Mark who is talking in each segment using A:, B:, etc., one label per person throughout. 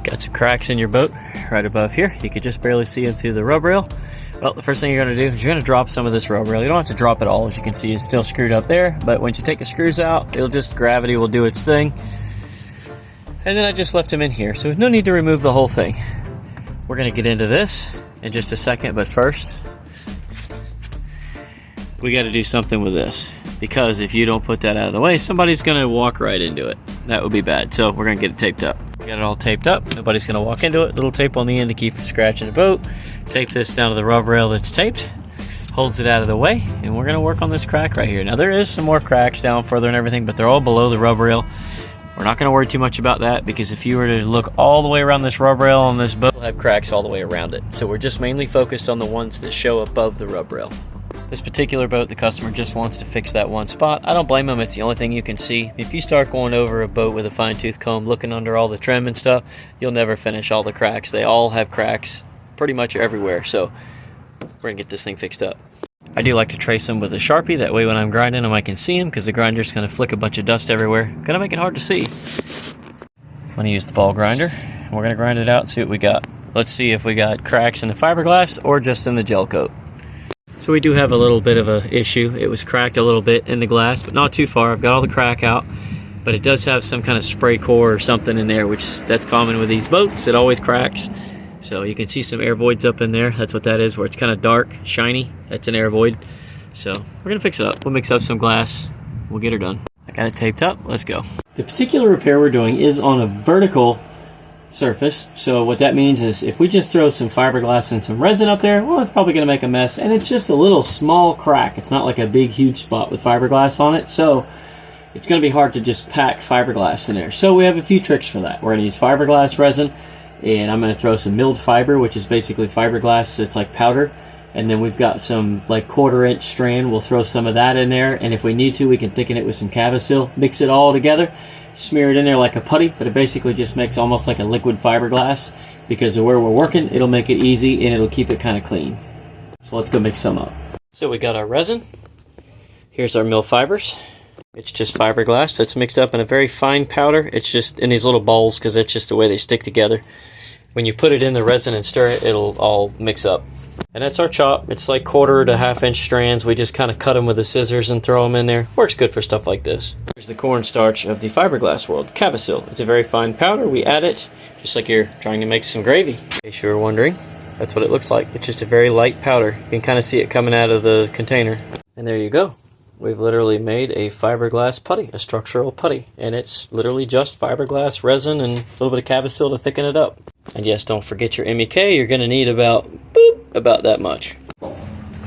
A: Got some cracks in your boat right above here. You could just barely see them through the rub rail. Well, the first thing you're going to do is you're going to drop some of this rub rail. You don't have to drop it all. As you can see, it's still screwed up there. But once you take the screws out, gravity will do its thing. And then I just left them in here. So no need to remove the whole thing. We're going to get into this in just a second. But first, we got to do something with this. Because if you don't put that out of the way, somebody's going to walk right into it. That would be bad. So we're going to get it taped up. Got it all taped up. Nobody's going to walk into it. Little tape on the end to keep from scratching the boat. Tape this down to the rub rail that's taped. Holds it out of the way. And we're going to work on this crack right here. Now there is some more cracks down further and everything, but they're all below the rub rail. We're not going to worry too much about that because if you were to look all the way around this rub rail on this boat, we'll have cracks all the way around it. So we're just mainly focused on the ones that show above the rub rail. This particular boat, the customer just wants to fix that one spot. I don't blame him. It's the only thing you can see. If you start going over a boat with a fine-tooth comb, looking under all the trim and stuff, you'll never finish all the cracks. They all have cracks pretty much everywhere. So we're going to get this thing fixed up. I do like to trace them with a Sharpie. That way when I'm grinding them, I can see them because the grinder's going to flick a bunch of dust everywhere. Going to make it hard to see. I'm going to use the ball grinder. We're going to grind it out and see what we got. Let's see if we got cracks in the fiberglass or just in the gel coat. So we do have a little bit of an issue. It was cracked a little bit in the glass, but not too far. I've got all the crack out, but it does have some kind of spray core or something in there, which that's common with these boats. It always cracks. So you can see some air voids up in there. That's what that is, where it's kind of dark, shiny. That's an air void. So we're gonna fix it up. We'll mix up some glass. We'll get her done. I got it taped up. Let's go. The particular repair we're doing is on a vertical surface. So what that means is if we just throw some fiberglass and some resin up there, well, it's probably going to make a mess. And it's just a little small crack. It's not like a big, huge spot with fiberglass on it. So it's going to be hard to just pack fiberglass in there. So we have a few tricks for that. We're going to use fiberglass resin, and I'm going to throw some milled fiber, which is basically fiberglass that's like powder. And then we've got some like 1/4 inch strand. We'll throw some of that in there. And if we need to, we can thicken it with some Cavasil, mix it all together. Smear it in there like a putty, but it basically just makes almost like a liquid fiberglass because of where we're working. It'll make it easy and it'll keep it kind of clean. So let's go mix some up. So we got our resin. Here's our mill fibers. It's just fiberglass that's mixed up in a very fine powder. It's just in these little balls because that's just the way they stick together. When you put it in the resin and stir it, it'll all mix up. And that's our chop. It's like 1/4 to 1/2 inch strands. We just kind of cut them with the scissors and throw them in there. Works good for stuff like this. Here's the cornstarch of the fiberglass world, Cavasil. It's a very fine powder. We add it just like you're trying to make some gravy. In case you were wondering, that's what it looks like. It's just a very light powder. You can kind of see it coming out of the container. And there you go. We've literally made a fiberglass putty, a structural putty. And it's literally just fiberglass, resin, and a little bit of Cavasil to thicken it up. And yes, don't forget your MEK. You're going to need about that much.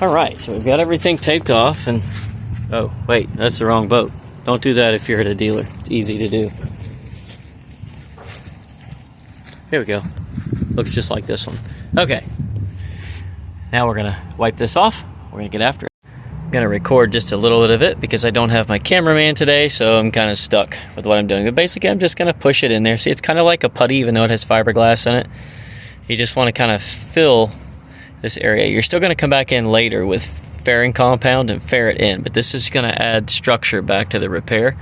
A: Alright, so we've got everything taped off. And oh, wait, that's the wrong boat. Don't do that if you're at a dealer. It's easy to do. Here we go. Looks just like this one. Okay. Now we're going to wipe this off. We're going to get after it. I'm going to record just a little bit of it because I don't have my cameraman today, so I'm kind of stuck with what I'm doing. But basically, I'm just going to push it in there. See, it's kind of like a putty, even though it has fiberglass in it. You just want to kind of fill this area. You're still going to come back in later with fairing compound and fair it in, but this is going to add structure back to the repair,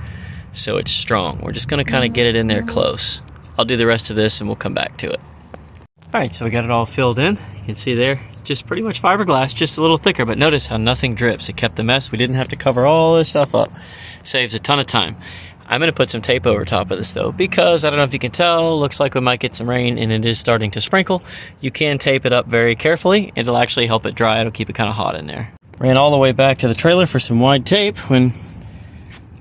A: so it's strong. We're just going to kind of get it in there close. I'll do the rest of this and we'll come back to it. Alright, so we got it all filled in. You can see there, it's just pretty much fiberglass, just a little thicker, but notice how nothing drips. It kept the mess. We didn't have to cover all this stuff up. Saves a ton of time. I'm going to put some tape over top of this though, because I don't know if you can tell, looks like we might get some rain and it is starting to sprinkle. You can tape it up very carefully. It'll actually help it dry. It'll keep it kind of hot in there. Ran all the way back to the trailer for some wide tape when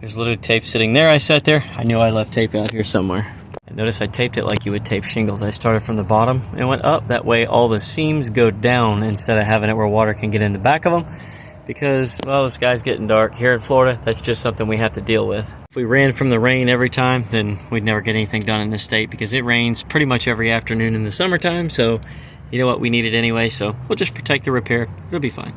A: there's literally tape sitting there. I sat there. I knew I left tape out here somewhere. And notice I taped it like you would tape shingles. I started from the bottom and went up. That way all the seams go down instead of having it where water can get in the back of them. Because, well, the sky's getting dark. Here in Florida, that's just something we have to deal with. If we ran from the rain every time, then we'd never get anything done in this state because it rains pretty much every afternoon in the summertime. So, you know what, we need it anyway, so we'll just protect the repair. It'll be fine.